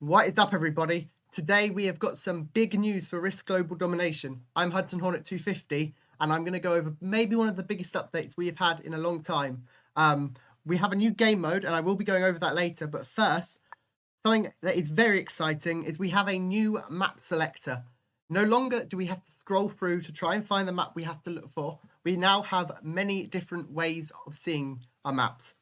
What is up, everybody? Today we have got some big news for Risk Global Domination. I'm Hudson Hornet 250, and I'm going to go over maybe one of the biggest updates we have had in a long time. We have a new game mode, and I will be going over that later. But first, something that is very exciting is we have a new map selector. No longer do we have to scroll through to try and find the map we have to look for. We now have many different ways of seeing our maps,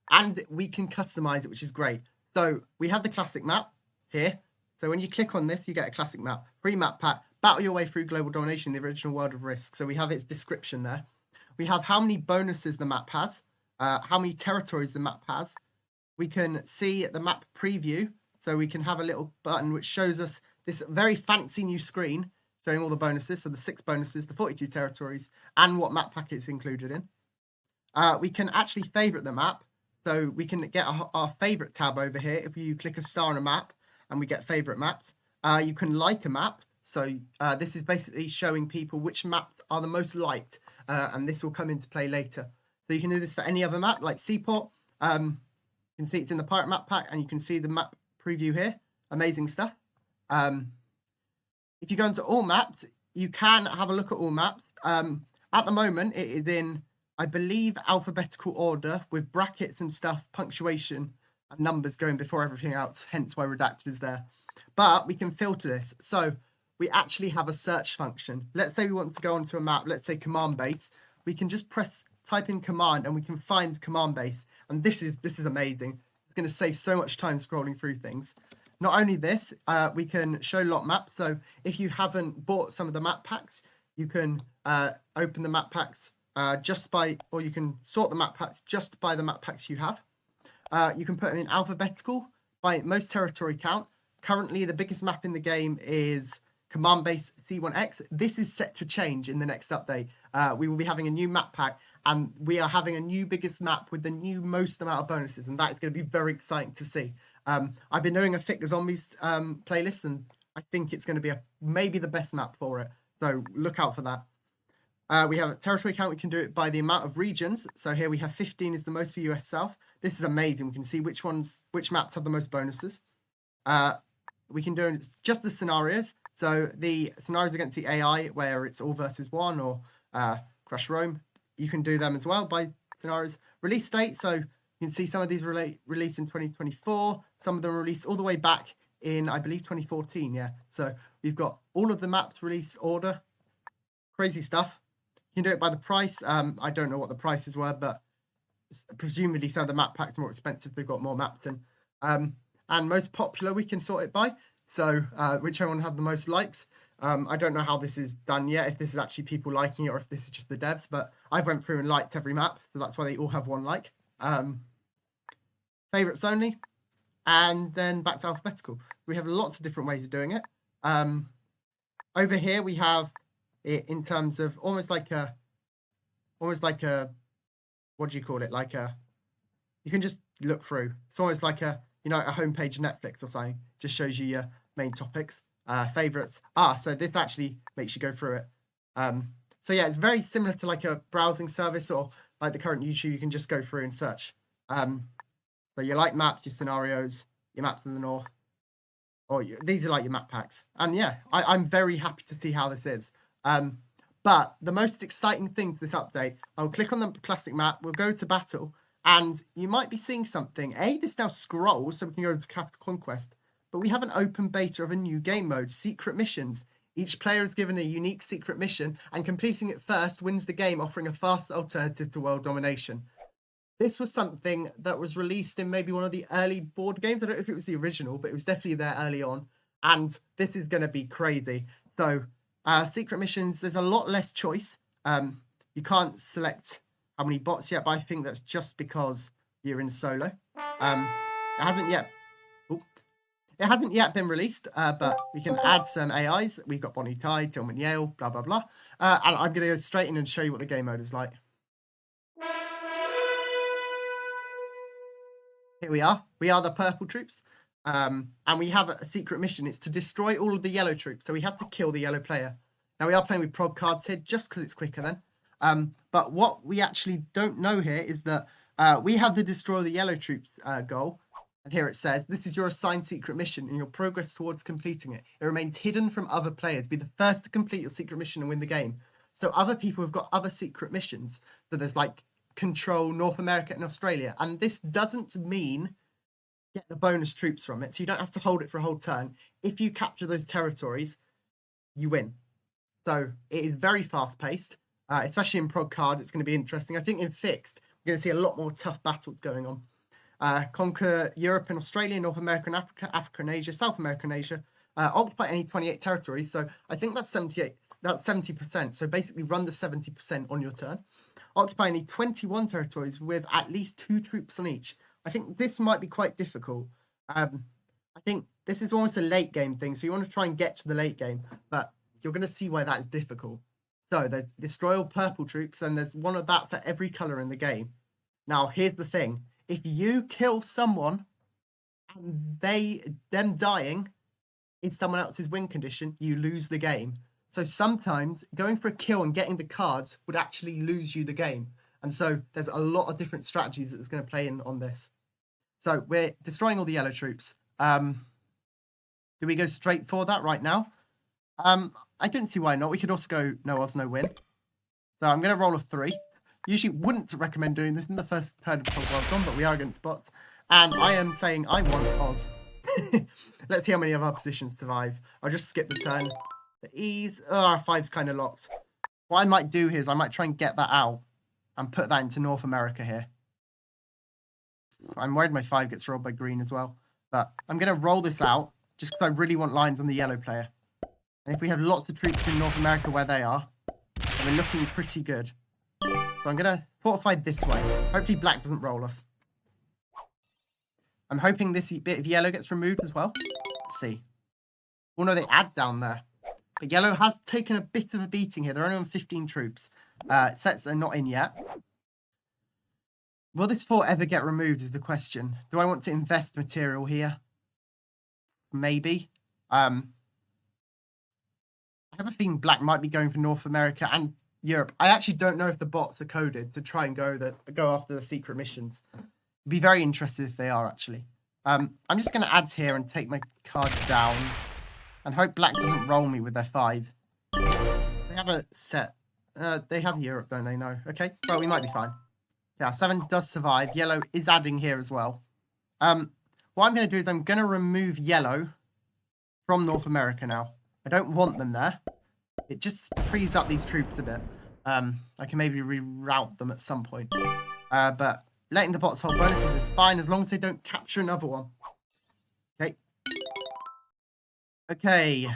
and we can customize it, which is great. So we have the classic map here. So when you click on this, you get a classic map. Free map pack. Battle your way through Global Domination, the original World of Risk. So we have its description there. We have how many bonuses the map has, how many territories the map has. We can see the map preview. So we can have a little button which shows us this very fancy new screen showing all the bonuses. So the 6 bonuses, the 42 territories, and what map pack it's included in. We can actually favorite the map. So we can get our favorite tab over here. If you click a star on a map and we get favorite maps, you can like a map. So this is basically showing people which maps are the most liked, and this will come into play later. So you can do this for any other map like Seaport. You can see it's in the pirate map pack, and you can see the map preview here. Amazing stuff. If you go into all maps, you can have a look at all maps. At the moment, it is in, I believe, alphabetical order with brackets and stuff, punctuation and numbers going before everything else, hence why redacted is there. But we can filter this. So we actually have a search function. Let's say we want to go onto a map, let's say command base. We can just type in command and we can find command base. And this is amazing. It's going to save so much time scrolling through things. Not only this, we can show lot maps. So if you haven't bought some of the map packs, you can open the map packs or you can sort the map packs just by the map packs you have. You can put them in alphabetical by most territory count. Currently, the biggest map in the game is Command Base C1X. This is set to change in the next update. We will be having a new map pack, and we are having a new biggest map with the new most amount of bonuses, and that is going to be very exciting to see. I've been doing a Fit the Zombies playlist, and I think it's going to be maybe the best map for it. So look out for that. We have a territory count. We can do it by the amount of regions. So here we have 15 is the most for US South. This is amazing. We can see which maps have the most bonuses. We can do just the scenarios. So the scenarios against the AI, where it's all versus one, or Crush Rome, you can do them as well by scenarios. Release date. So you can see some of these released in 2024. Some of them released all the way back in, I believe, 2014. Yeah. So we've got all of the maps release order. Crazy stuff. You can do it by the price. I don't know what the prices were, but presumably some of the map packs are more expensive. They've got more maps in. And most popular, we can sort it by. So whichever one had the most likes. I don't know how this is done yet, if this is actually people liking it or if this is just the devs, but I went through and liked every map. So that's why they all have one like. Favorites only. And then back to alphabetical. We have lots of different ways of doing it. Over here, we have it in terms of almost like a, what do you call it? You can just look through. It's almost like a homepage of Netflix or something. Just shows you your main topics, favorites. So this actually makes you go through it. So yeah, it's very similar to like a browsing service or like the current YouTube. You can just go through and search. So you like maps, your scenarios, your maps of the north, these are like your map packs. And yeah, I'm very happy to see how this is. But the most exciting thing for this update, I'll click on the classic map, we'll go to battle, and you might be seeing something. This now scrolls, so we can go to Capital Conquest, but we have an open beta of a new game mode, Secret Missions. Each player is given a unique secret mission, and completing it first wins the game, offering a fast alternative to world domination. This was something that was released in maybe one of the early board games. I don't know if it was the original, but it was definitely there early on, and this is going to be crazy. So secret missions, there's a lot less choice. You can't select how many bots yet, but I think that's just because you're in solo. It hasn't yet been released, but we can add some AIs. We've got Bonnie Tyde, Tillman Yale, blah, blah, blah. And I'm going to go straight in and show you what the game mode is like. Here we are. We are the purple troops. And we have a secret mission. It's to destroy all of the yellow troops. So we have to kill the yellow player. Now we are playing with prog cards here just because it's quicker then. But what we actually don't know here is that we have the destroy the yellow troops goal. And here it says, this is your assigned secret mission and your progress towards completing it. It remains hidden from other players. Be the first to complete your secret mission and win the game. So other people have got other secret missions. So there's like control North America and Australia. And this doesn't mean get the bonus troops from it. So you don't have to hold it for a whole turn. If you capture those territories, you win. So it is very fast paced, especially in prog card. It's going to be interesting. I think in fixed, we're going to see a lot more tough battles going on. Conquer Europe and Australia, North America and Africa, Africa and Asia, South America and Asia. Occupy any 28 territories. So I think that's 78. That's 70%. So basically run the 70% on your turn. Occupy any 21 territories with at least 2 troops on each. I think this might be quite difficult. I think this is almost a late game thing. So you want to try and get to the late game, but you're going to see why that is difficult. So there's destroy all purple troops, and there's one of that for every color in the game. Now, here's the thing. If you kill someone and them dying is someone else's win condition, you lose the game. So sometimes going for a kill and getting the cards would actually lose you the game. And so there's a lot of different strategies that's going to play in on this. So we're destroying all the yellow troops. Do we go straight for that right now? I don't see why not. We could also go no Oz, no win. So I'm going to roll a 3. Usually wouldn't recommend doing this in the first turn of World Gone, but we are against bots. And I am saying I want Oz. Let's see how many of our positions survive. I'll just skip the turn. The ease. Oh, our 5's kind of locked. What I might do here is I might try and get that out and put that into North America here. I'm worried my 5 gets rolled by green as well. But I'm going to roll this out just because I really want lines on the yellow player. And if we have lots of troops in North America where they are, we're looking pretty good. So I'm going to fortify this way. Hopefully black doesn't roll us. I'm hoping this bit of yellow gets removed as well. Let's see. Oh no, they add down there. But yellow has taken a bit of a beating here. They're only on 15 troops. Sets are not in yet. Will this fort ever get removed is the question. Do I want to invest material here? Maybe. I have a feeling black might be going for North America and Europe. I actually don't know if the bots are coded to try and go after the secret missions. Be very interested if they are, actually. I'm just going to add here and take my card down and hope black doesn't roll me with their 5. They have a set. They have Europe, don't they? No. Okay. Well, we might be fine. Yeah, 7 does survive. Yellow is adding here as well. What I'm going to do is I'm going to remove yellow from North America now. I don't want them there. It just frees up these troops a bit. I can maybe reroute them at some point. But letting the bots hold bonuses is fine as long as they don't capture another one. Okay. Okay.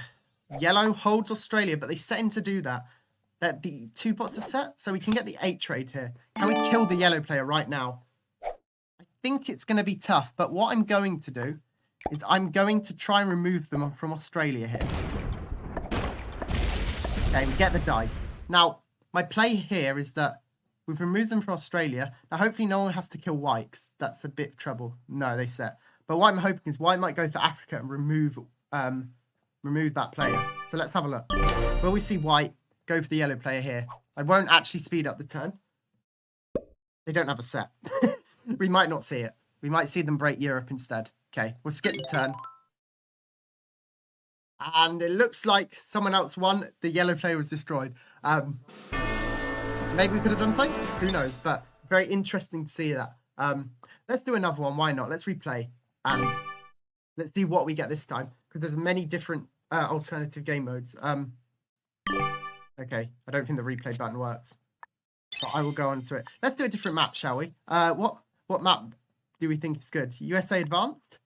Yellow holds Australia, but they set in to do that. That the 2 bots have set, so we can get the 8 trade here. Can we kill the yellow player right now? I think it's going to be tough, but what I'm going to do is I'm going to try and remove them from Australia here. Okay, we get the dice. Now, my play here is that we've removed them from Australia. Now, hopefully no one has to kill white, 'cause that's a bit of trouble. No, they set. But what I'm hoping is white might go for Africa and remove that player. So let's have a look. Will we see white go for the yellow player here? I won't actually speed up the turn. They don't have a set. We might not see it. We might see them break Europe instead. Okay, we'll skip the turn. And it looks like someone else won. The yellow player was destroyed. Maybe we could have done something. Who knows? But it's very interesting to see that. Let's do another one. Why not? Let's replay. And let's see what we get this time. Because there's many different alternative game modes. Okay, I don't think the replay button works. But I will go on to it. Let's do a different map, shall we? What map do we think is good? USA Advanced?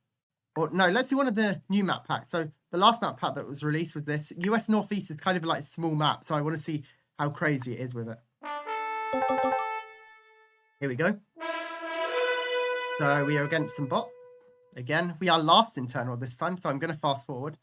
Or no, let's do one of the new map packs. So the last map pack that was released was this. US Northeast is kind of like a small map, so I want to see how crazy it is with it. Here we go. So we are against some bots. Again, we are last internal this time, so I'm going to fast forward.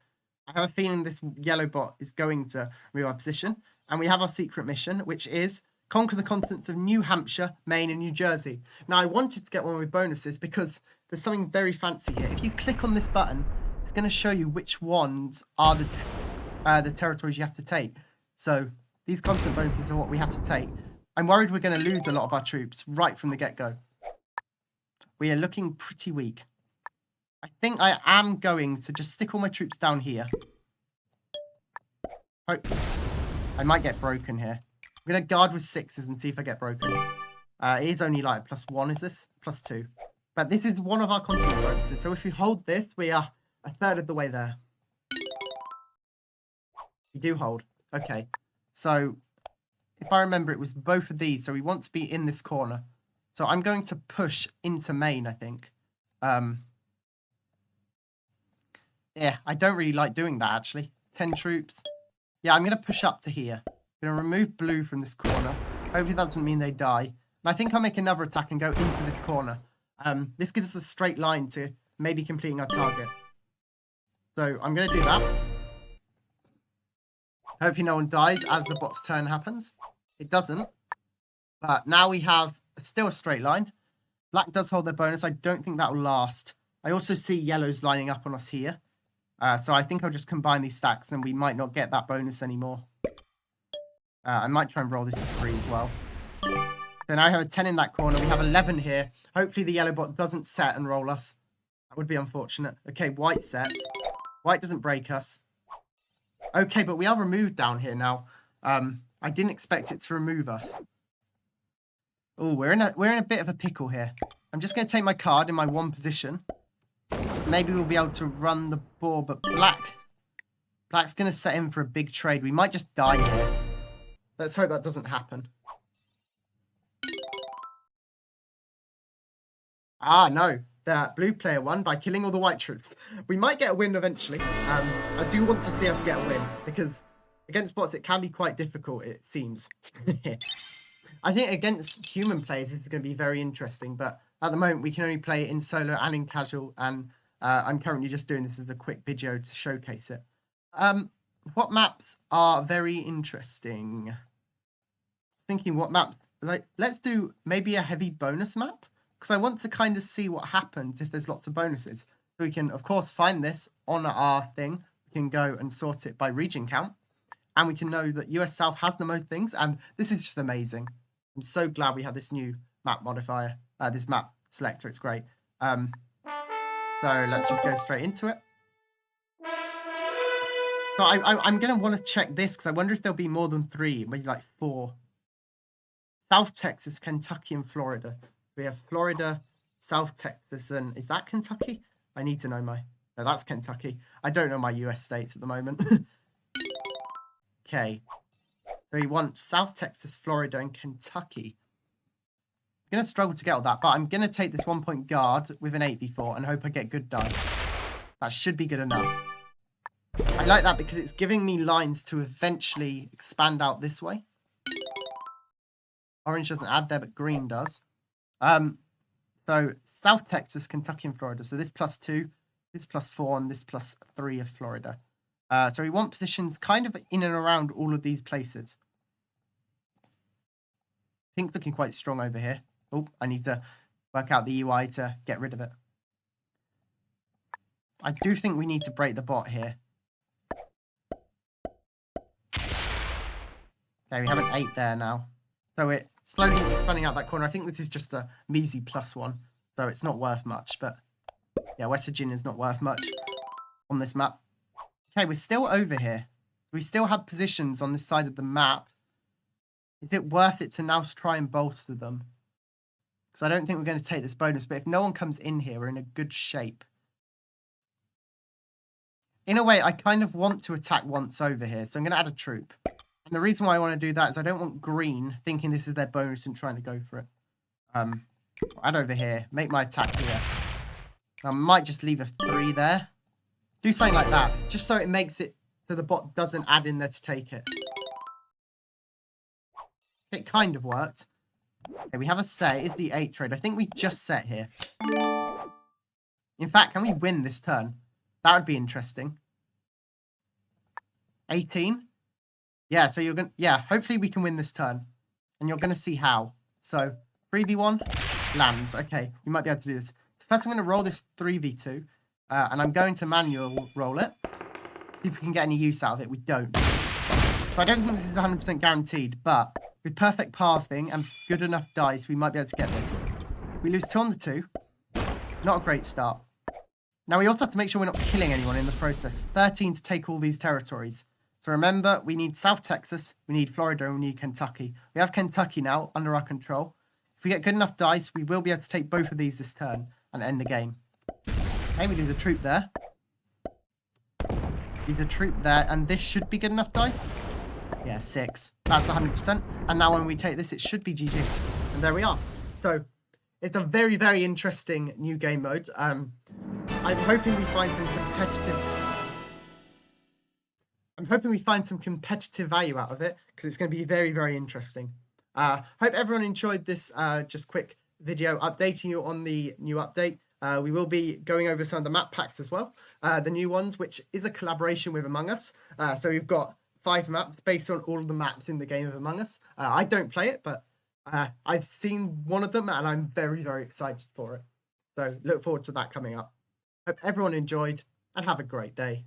I have a feeling this yellow bot is going to move our position. And we have our secret mission, which is conquer the continents of New Hampshire, Maine, and New Jersey. Now, I wanted to get one with bonuses because there's something very fancy here. If you click on this button, it's going to show you which ones are the territories you have to take. So these constant bonuses are what we have to take. I'm worried we're going to lose a lot of our troops right from the get-go. We are looking pretty weak. I think I am going to just stick all my troops down here. Oh, I might get broken here. I'm going to guard with 6s and see if I get broken. It is only like +1, is this? +2. But this is one of our continent bonuses. So if we hold this, we are a third of the way there. We do hold. Okay. So if I remember, it was both of these. So we want to be in this corner. So I'm going to push into Maine, I think. Yeah, I don't really like doing that, actually. 10 troops. Yeah, I'm going to push up to here. I'm going to remove blue from this corner. Hopefully that doesn't mean they die. And I think I'll make another attack and go into this corner. This gives us a straight line to maybe completing our target. So I'm going to do that. Hopefully no one dies as the bot's turn happens. It doesn't. But now we have still a straight line. Black does hold their bonus. I don't think that will last. I also see yellows lining up on us here. So I think I'll just combine these stacks and we might not get that bonus anymore. I might try and roll this 3 as well. So now I have a 10 in that corner. We have 11 here. Hopefully the yellow bot doesn't set and roll us. That would be unfortunate. Okay, white sets. White doesn't break us. Okay, but we are removed down here now. I didn't expect it to remove us. Oh, we're in a bit of a pickle here. I'm just going to take my card in my 1 position. Maybe we'll be able to run the ball, but Black's going to set in for a big trade. We might just die here. Let's hope that doesn't happen. Ah, no. The blue player won by killing all the white troops. We might get a win eventually. I do want to see us get a win, because against bots it can be quite difficult, it seems. I think against human players this is going to be very interesting, but at the moment we can only play it in solo and in casual, and I'm currently just doing this as a quick video to showcase it. What maps are very interesting? Thinking what maps, like, let's do maybe a heavy bonus map, because I want to kind of see what happens if there's lots of bonuses. So we can, of course, find this on our thing. We can go and sort it by region count, and we can know that US South has the most things, and this is just amazing. I'm so glad we have this new map modifier, this map selector. It's great. So let's just go straight into it. So I'm going to want to check this, because I wonder if there'll be more than 3, maybe like 4. South Texas, Kentucky, and Florida. We have Florida, South Texas, and is that Kentucky? I need to know my... No, that's Kentucky. I don't know my US states at the moment. Okay. So we want South Texas, Florida, and Kentucky. I'm going to struggle to get all that, but I'm going to take this 1-point guard with an 8v4 and hope I get good dice. That should be good enough. I like that because it's giving me lines to eventually expand out this way. Orange doesn't add there, but green does. So South Texas, Kentucky, and Florida. So this +2, this +4, and this +3 of Florida. So we want positions kind of in and around all of these places. Pink's looking quite strong over here. Oh, I need to work out the UI to get rid of it. I do think we need to break the bot here. Okay, we have an 8 there now. So it slowly expanding out that corner. I think this is just a measly +1, so it's not worth much. But yeah, West Virginia is not worth much on this map. Okay, we're still over here. We still have positions on this side of the map. Is it worth it to now try and bolster them? Because I don't think we're going to take this bonus, but if no one comes in here, we're in a good shape. In a way, I kind of want to attack once over here, so I'm going to add a troop. And the reason why I want to do that is I don't want green thinking this is their bonus and trying to go for it. Add over here, make my attack here. I might just leave a 3 there. Do something like that, just so it makes it so the bot doesn't add in there to take it. It kind of worked. Okay, we have a set. It's the 8 trade. I think we just set here. In fact, can we win this turn? That would be interesting. 18? Yeah, so you're going to... Yeah, hopefully we can win this turn. And you're going to see how. So, 3v1 lands. Okay, we might be able to do this. So first I'm going to roll this 3v2. And I'm going to manual roll it. See if we can get any use out of it. We don't. So I don't think this is 100% guaranteed, but with perfect pathing and good enough dice, we might be able to get this. We lose 2 on the 2. Not a great start. Now, we also have to make sure we're not killing anyone in the process. 13 to take all these territories. So remember, we need South Texas, we need Florida, and we need Kentucky. We have Kentucky now under our control. If we get good enough dice, we will be able to take both of these this turn and end the game. Okay, we lose a troop there. Lose a troop there, and this should be good enough dice. Yeah, 6. That's 100%. And now when we take this, it should be GG. And there we are. So it's a very, very interesting new game mode. I'm hoping we find some competitive value out of it, because it's going to be very, very interesting. Hope everyone enjoyed this just quick video updating you on the new update. We will be going over some of the map packs as well, the new ones, which is a collaboration with Among Us. So we've got 5 maps based on all of the maps in the game of Among Us. I don't play it, but I've seen one of them and I'm very, very excited for it. So look forward to that coming up. Hope everyone enjoyed and have a great day.